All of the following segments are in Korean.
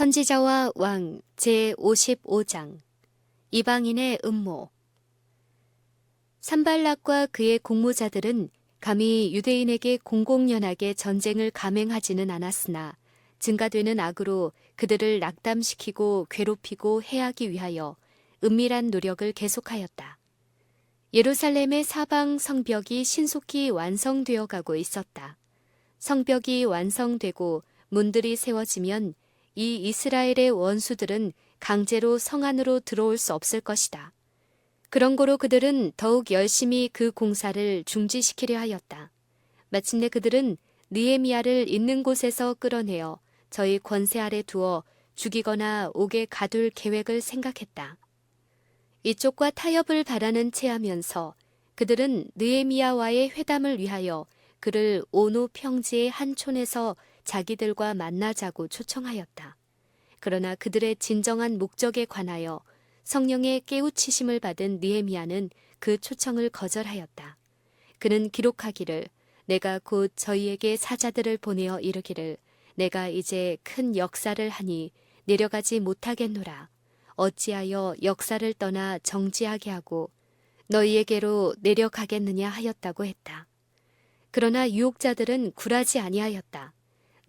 선지자와 왕 제55장 이방인의 음모. 산발락과 그의 공모자들은 감히 유대인에게 공공연하게 전쟁을 감행하지는 않았으나 증가되는 악으로 그들을 낙담시키고 괴롭히고 해하기 위하여 은밀한 노력을 계속하였다. 예루살렘의 사방 성벽이 신속히 완성되어 가고 있었다. 성벽이 완성되고 문들이 세워지면 이 이스라엘의 원수들은 강제로 성 안으로 들어올 수 없을 것이다. 그런 고로 그들은 더욱 열심히 그 공사를 중지시키려 하였다. 마침내 그들은 느헤미야를 있는 곳에서 끌어내어 저희 권세 아래 두어 죽이거나 옥에 가둘 계획을 생각했다. 이쪽과 타협을 바라는 체하면서 그들은 느헤미야와의 회담을 위하여 그를 오노 평지의 한 촌에서 자기들과 만나자고 초청하였다. 그러나 그들의 진정한 목적에 관하여 성령의 깨우치심을 받은 느헤미야는 그 초청을 거절하였다. 그는 기록하기를 내가 곧 저희에게 사자들을 보내어 이르기를 내가 이제 큰 역사를 하니 내려가지 못하겠노라. 어찌하여 역사를 떠나 정지하게 하고 너희에게로 내려가겠느냐 하였다고 했다. 그러나 유혹자들은 굴하지 아니하였다.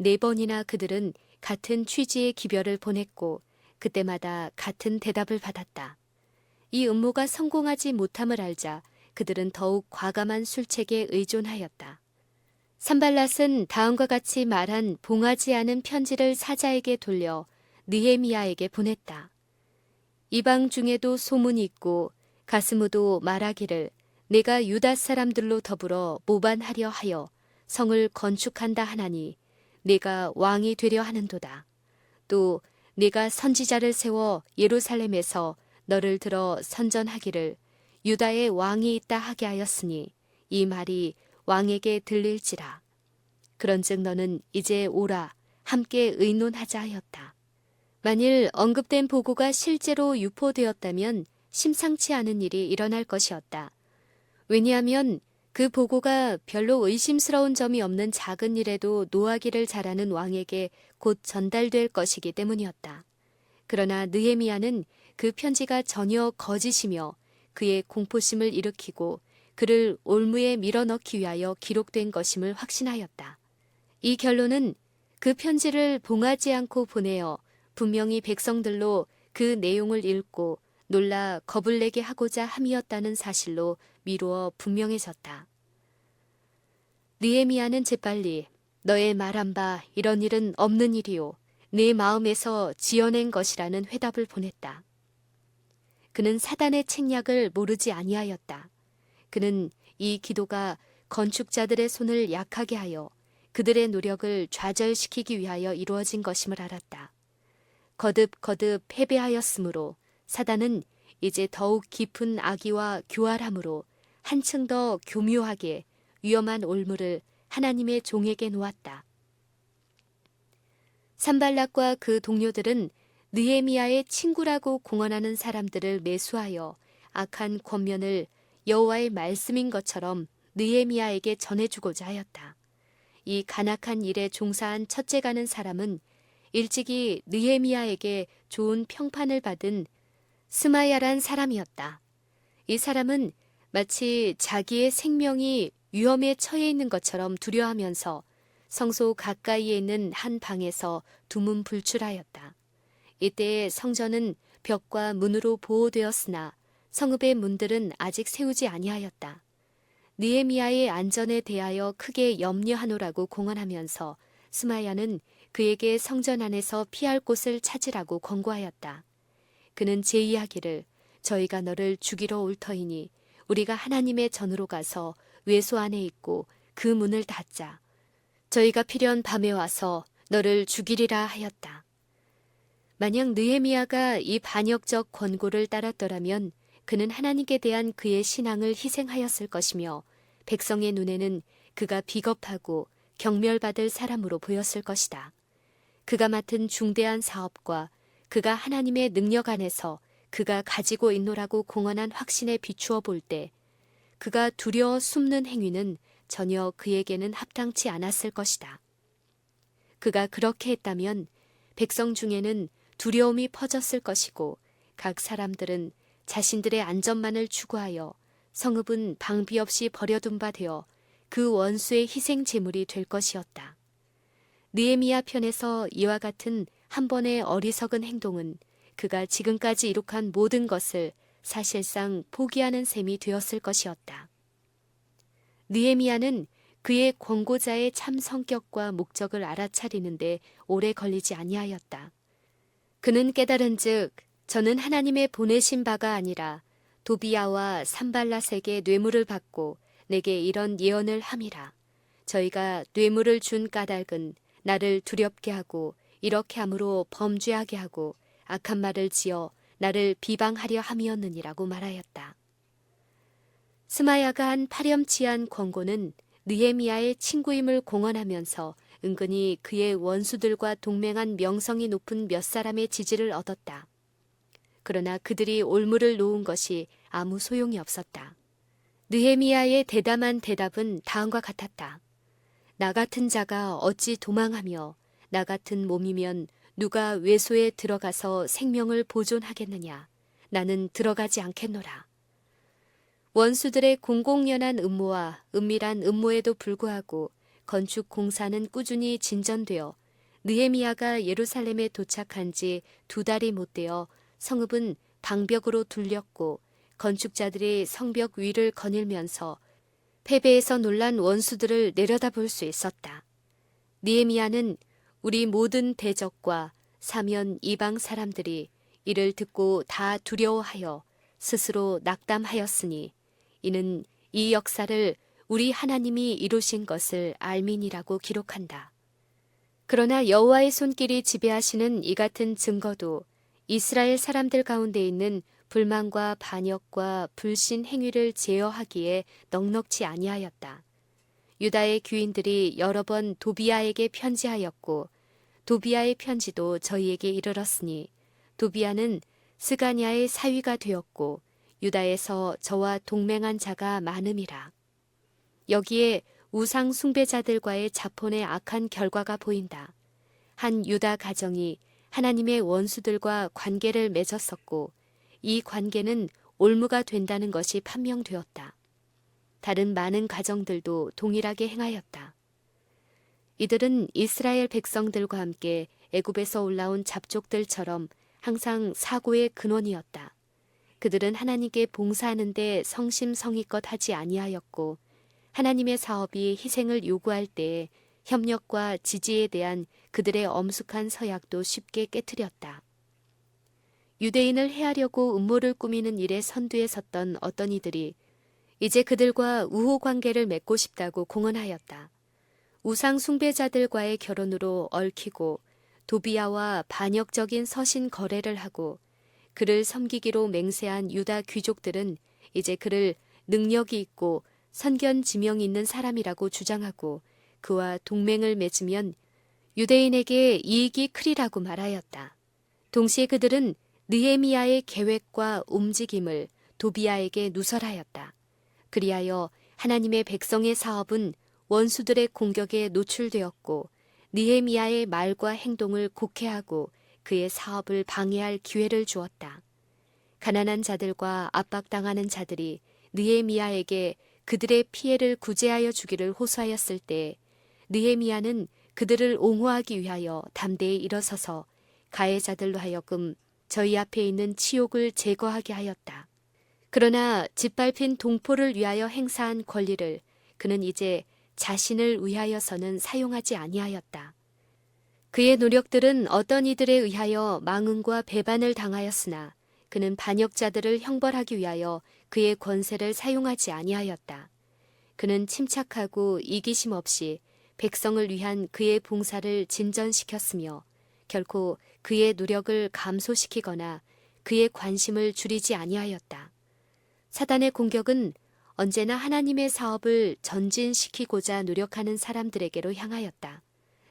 4번이나 그들은 같은 취지의 기별을 보냈고 그때마다 같은 대답을 받았다. 이 음모가 성공하지 못함을 알자 그들은 더욱 과감한 술책에 의존하였다. 산발랏은 다음과 같이 말한 봉하지 않은 편지를 사자에게 돌려 느헤미야에게 보냈다. 이방 중에도 소문이 있고 가스무도 말하기를 내가 유다 사람들로 더불어 모반하려 하여 성을 건축한다 하나니 네가 왕이 되려 하는도다. 또 네가 선지자를 세워 예루살렘에서 너를 들어 선전하기를 유다의 왕이 있다 하게 하였으니 이 말이 왕에게 들릴지라. 그런즉 너는 이제 오라 함께 의논하자 하였다. 만일 언급된 보고가 실제로 유포되었다면 심상치 않은 일이 일어날 것이었다. 왜냐하면 그 보고가 별로 의심스러운 점이 없는 작은 일에도 노하기를 잘하는 왕에게 곧 전달될 것이기 때문이었다. 그러나 느헤미야는 그 편지가 전혀 거짓이며 그의 공포심을 일으키고 그를 올무에 밀어넣기 위하여 기록된 것임을 확신하였다. 이 결론은 그 편지를 봉하지 않고 보내어 분명히 백성들로 그 내용을 읽고 놀라 겁을 내게 하고자 함이었다는 사실로 미루어 분명해졌다. 느헤미야는 재빨리 너의 말한 바 이런 일은 없는 일이요 네 마음에서 지어낸 것이라는 회답을 보냈다. 그는 사단의 책략을 모르지 아니하였다. 그는 이 기도가 건축자들의 손을 약하게 하여 그들의 노력을 좌절시키기 위하여 이루어진 것임을 알았다. 거듭 패배하였으므로 사단은 이제 더욱 깊은 악의와 교활함으로 한층 더 교묘하게 위험한 올무를 하나님의 종에게 놓았다. 산발락과 그 동료들은 느헤미야의 친구라고 공언하는 사람들을 매수하여 악한 권면을 여호와의 말씀인 것처럼 느헤미야에게 전해주고자 하였다. 이 간악한 일에 종사한 첫째가는 사람은 일찍이 느헤미야에게 좋은 평판을 받은 스마야란 사람이었다. 이 사람은 마치 자기의 생명이 위험에 처해 있는 것처럼 두려워하면서 성소 가까이에 있는 한 방에서 두문불출하였다. 이때의 성전은 벽과 문으로 보호되었으나 성읍의 문들은 아직 세우지 아니하였다. 느헤미야의 안전에 대하여 크게 염려하노라고 공언하면서 스마야는 그에게 성전 안에서 피할 곳을 찾으라고 권고하였다. 그는 제의하기를 저희가 너를 죽이러 올 터이니 우리가 하나님의 전으로 가서 외소 안에 있고 그 문을 닫자. 저희가 필연 밤에 와서 너를 죽이리라 하였다. 만약 느헤미야가 이 반역적 권고를 따랐더라면 그는 하나님께 대한 그의 신앙을 희생하였을 것이며 백성의 눈에는 그가 비겁하고 경멸받을 사람으로 보였을 것이다. 그가 맡은 중대한 사업과 그가 하나님의 능력 안에서 그가 가지고 있노라고 공언한 확신에 비추어 볼 때 그가 두려워 숨는 행위는 전혀 그에게는 합당치 않았을 것이다. 그가 그렇게 했다면 백성 중에는 두려움이 퍼졌을 것이고 각 사람들은 자신들의 안전만을 추구하여 성읍은 방비 없이 버려둔 바 되어 그 원수의 희생 제물이 될 것이었다. 느헤미야 편에서 이와 같은 한 번의 어리석은 행동은 그가 지금까지 이룩한 모든 것을 사실상 포기하는 셈이 되었을 것이었다. 느헤미야는 그의 권고자의 참 성격과 목적을 알아차리는데 오래 걸리지 아니하였다. 그는 깨달은즉 저는 하나님의 보내신 바가 아니라 도비야와 산발랏에게 뇌물을 받고 내게 이런 예언을 함이라. 저희가 뇌물을 준 까닭은 나를 두렵게 하고 이렇게 함으로 범죄하게 하고 악한 말을 지어 나를 비방하려 함이었느니라고 말하였다. 스마야가 한 파렴치한 권고는 느헤미야의 친구임을 공언하면서 은근히 그의 원수들과 동맹한 명성이 높은 몇 사람의 지지를 얻었다. 그러나 그들이 올무를 놓은 것이 아무 소용이 없었다. 느헤미야의 대담한 대답은 다음과 같았다. 나 같은 자가 어찌 도망하며 나 같은 몸이면 누가 외소에 들어가서 생명을 보존하겠느냐. 나는 들어가지 않겠노라. 원수들의 공공연한 음모와 은밀한 음모에도 불구하고 건축 공사는 꾸준히 진전되어 느헤미야가 예루살렘에 도착한 지 2달이 못 되어 성읍은 방벽으로 둘렸고 건축자들이 성벽 위를 거닐면서 패배에서 놀란 원수들을 내려다볼 수 있었다. 느헤미야는 우리 모든 대적과 사면 이방 사람들이 이를 듣고 다 두려워하여 스스로 낙담하였으니 이는 이 역사를 우리 하나님이 이루신 것을 알민이라고 기록한다. 그러나 여호와의 손길이 지배하시는 이 같은 증거도 이스라엘 사람들 가운데 있는 불만과 반역과 불신 행위를 제어하기에 넉넉지 아니하였다. 유다의 귀인들이 여러 번 도비야에게 편지하였고 도비야의 편지도 저희에게 이르렀으니 도비야는 스가냐의 사위가 되었고 유다에서 저와 동맹한 자가 많음이라. 여기에 우상 숭배자들과의 자폰의 악한 결과가 보인다. 한 유다 가정이 하나님의 원수들과 관계를 맺었었고 이 관계는 올무가 된다는 것이 판명되었다. 다른 많은 가정들도 동일하게 행하였다. 이들은 이스라엘 백성들과 함께 애굽에서 올라온 잡족들처럼 항상 사고의 근원이었다. 그들은 하나님께 봉사하는 데 성심성의껏 하지 아니하였고 하나님의 사업이 희생을 요구할 때에 협력과 지지에 대한 그들의 엄숙한 서약도 쉽게 깨트렸다. 유대인을 해하려고 음모를 꾸미는 일에 선두에 섰던 어떤 이들이 이제 그들과 우호 관계를 맺고 싶다고 공언하였다. 우상 숭배자들과의 결혼으로 얽히고 도비야와 반역적인 서신 거래를 하고 그를 섬기기로 맹세한 유다 귀족들은 이제 그를 능력이 있고 선견 지명이 있는 사람이라고 주장하고 그와 동맹을 맺으면 유대인에게 이익이 크리라고 말하였다. 동시에 그들은 느헤미야의 계획과 움직임을 도비야에게 누설하였다. 그리하여 하나님의 백성의 사업은 원수들의 공격에 노출되었고 느헤미야의 말과 행동을 곡해하고 그의 사업을 방해할 기회를 주었다. 가난한 자들과 압박당하는 자들이 느헤미야에게 그들의 피해를 구제하여 주기를 호소하였을 때 느헤미야는 그들을 옹호하기 위하여 담대히 일어서서 가해자들로 하여금 저희 앞에 있는 치욕을 제거하게 하였다. 그러나 짓밟힌 동포를 위하여 행사한 권리를 그는 이제 자신을 위하여서는 사용하지 아니하였다. 그의 노력들은 어떤 이들에 의하여 망언과 배반을 당하였으나 그는 반역자들을 형벌하기 위하여 그의 권세를 사용하지 아니하였다. 그는 침착하고 이기심 없이 백성을 위한 그의 봉사를 진전시켰으며 결코 그의 노력을 감소시키거나 그의 관심을 줄이지 아니하였다. 사단의 공격은 언제나 하나님의 사업을 전진시키고자 노력하는 사람들에게로 향하였다.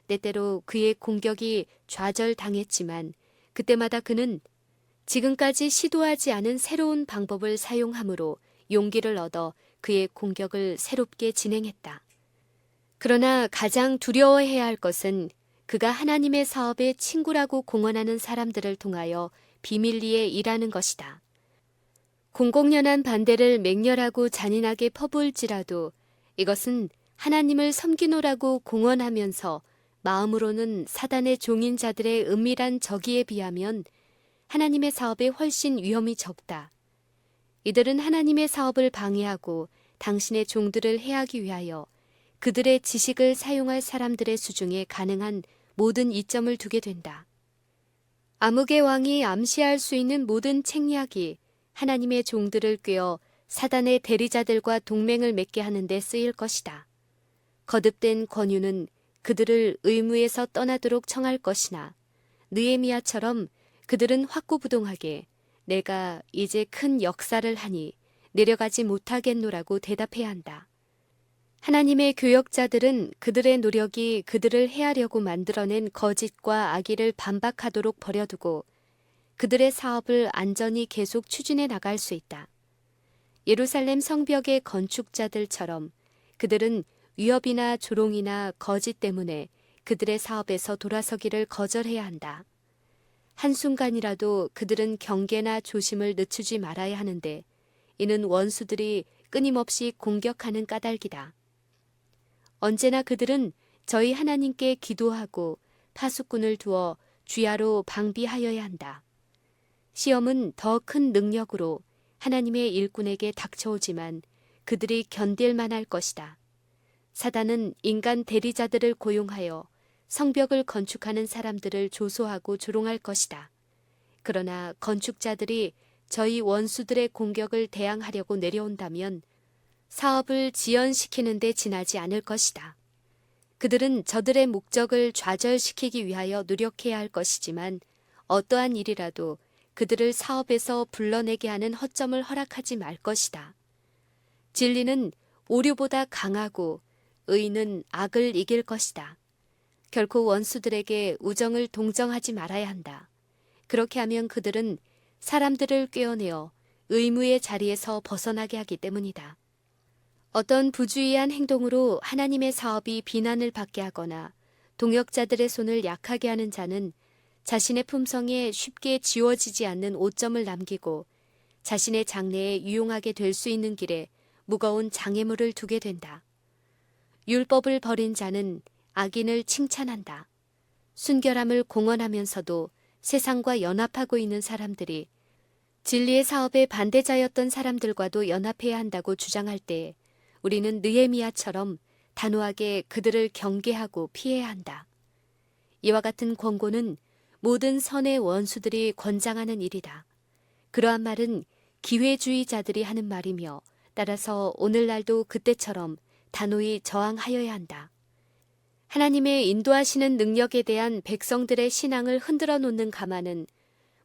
때때로 그의 공격이 좌절당했지만 그때마다 그는 지금까지 시도하지 않은 새로운 방법을 사용함으로 용기를 얻어 그의 공격을 새롭게 진행했다. 그러나 가장 두려워해야 할 것은 그가 하나님의 사업에 친구라고 공언하는 사람들을 통하여 비밀리에 일하는 것이다. 공공연한 반대를 맹렬하고 잔인하게 퍼부을지라도 이것은 하나님을 섬기노라고 공언하면서 마음으로는 사단의 종인 자들의 은밀한 적이에 비하면 하나님의 사업에 훨씬 위험이 적다. 이들은 하나님의 사업을 방해하고 당신의 종들을 해하기 위하여 그들의 지식을 사용할 사람들의 수중에 가능한 모든 이점을 두게 된다. 아무개 왕이 암시할 수 있는 모든 책략이 하나님의 종들을 꾀어 사단의 대리자들과 동맹을 맺게 하는 데 쓰일 것이다. 거듭된 권유는 그들을 의무에서 떠나도록 청할 것이나 느헤미야처럼 그들은 확고부동하게 내가 이제 큰 역사를 하니 내려가지 못하겠노라고 대답해야 한다. 하나님의 교역자들은 그들의 노력이 그들을 해하려고 만들어낸 거짓과 악의를 반박하도록 버려두고 그들의 사업을 안전히 계속 추진해 나갈 수 있다. 예루살렘 성벽의 건축자들처럼 그들은 위협이나 조롱이나 거짓 때문에 그들의 사업에서 돌아서기를 거절해야 한다. 한순간이라도 그들은 경계나 조심을 늦추지 말아야 하는데 이는 원수들이 끊임없이 공격하는 까닭이다. 언제나 그들은 저희 하나님께 기도하고 파수꾼을 두어 주야로 방비하여야 한다. 시험은 더 큰 능력으로 하나님의 일꾼에게 닥쳐오지만 그들이 견딜 만할 것이다. 사단은 인간 대리자들을 고용하여 성벽을 건축하는 사람들을 조소하고 조롱할 것이다. 그러나 건축자들이 저희 원수들의 공격을 대항하려고 내려온다면 사업을 지연시키는 데 지나지 않을 것이다. 그들은 저들의 목적을 좌절시키기 위하여 노력해야 할 것이지만 어떠한 일이라도 그들을 사업에서 불러내게 하는 허점을 허락하지 말 것이다. 진리는 오류보다 강하고 의는 악을 이길 것이다. 결코 원수들에게 우정을 동정하지 말아야 한다. 그렇게 하면 그들은 사람들을 꿰어내어 의무의 자리에서 벗어나게 하기 때문이다. 어떤 부주의한 행동으로 하나님의 사업이 비난을 받게 하거나 동역자들의 손을 약하게 하는 자는 자신의 품성에 쉽게 지워지지 않는 오점을 남기고 자신의 장래에 유용하게 될 수 있는 길에 무거운 장애물을 두게 된다. 율법을 버린 자는 악인을 칭찬한다. 순결함을 공언하면서도 세상과 연합하고 있는 사람들이 진리의 사업의 반대자였던 사람들과도 연합해야 한다고 주장할 때 우리는 느헤미야처럼 단호하게 그들을 경계하고 피해야 한다. 이와 같은 권고는 모든 선의 원수들이 권장하는 일이다. 그러한 말은 기회주의자들이 하는 말이며 따라서 오늘날도 그때처럼 단호히 저항하여야 한다. 하나님의 인도하시는 능력에 대한 백성들의 신앙을 흔들어 놓는 가마는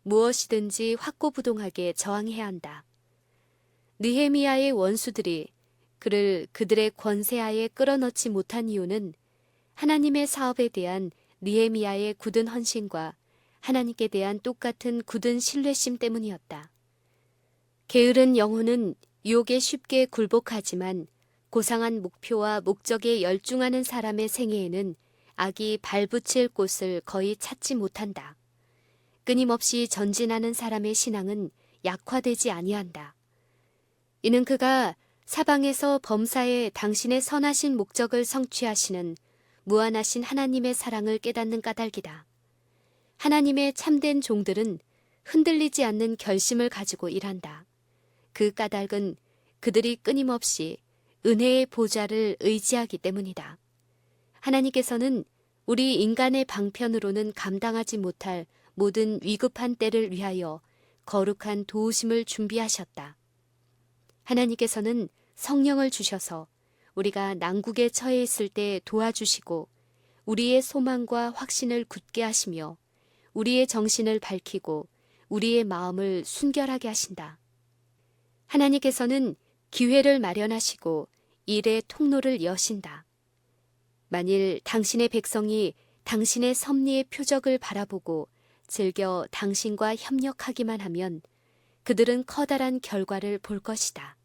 무엇이든지 확고부동하게 저항해야 한다. 느헤미야의 원수들이 그를 그들의 권세하에 끌어넣지 못한 이유는 하나님의 사업에 대한 느헤미야의 굳은 헌신과 하나님께 대한 똑같은 굳은 신뢰심 때문이었다. 게으른 영혼은 유혹에 쉽게 굴복하지만 고상한 목표와 목적에 열중하는 사람의 생애에는 악이 발붙일 곳을 거의 찾지 못한다. 끊임없이 전진하는 사람의 신앙은 약화되지 아니한다. 이는 그가 사방에서 범사에 당신의 선하신 목적을 성취하시는 무한하신 하나님의 사랑을 깨닫는 까닭이다. 하나님의 참된 종들은 흔들리지 않는 결심을 가지고 일한다. 그 까닭은 그들이 끊임없이 은혜의 보좌를 의지하기 때문이다. 하나님께서는 우리 인간의 방편으로는 감당하지 못할 모든 위급한 때를 위하여 거룩한 도우심을 준비하셨다. 하나님께서는 성령을 주셔서 우리가 난국에 처해 있을 때 도와주시고 우리의 소망과 확신을 굳게 하시며 우리의 정신을 밝히고 우리의 마음을 순결하게 하신다. 하나님께서는 기회를 마련하시고 일의 통로를 여신다. 만일 당신의 백성이 당신의 섭리의 표적을 바라보고 즐겨 당신과 협력하기만 하면 그들은 커다란 결과를 볼 것이다.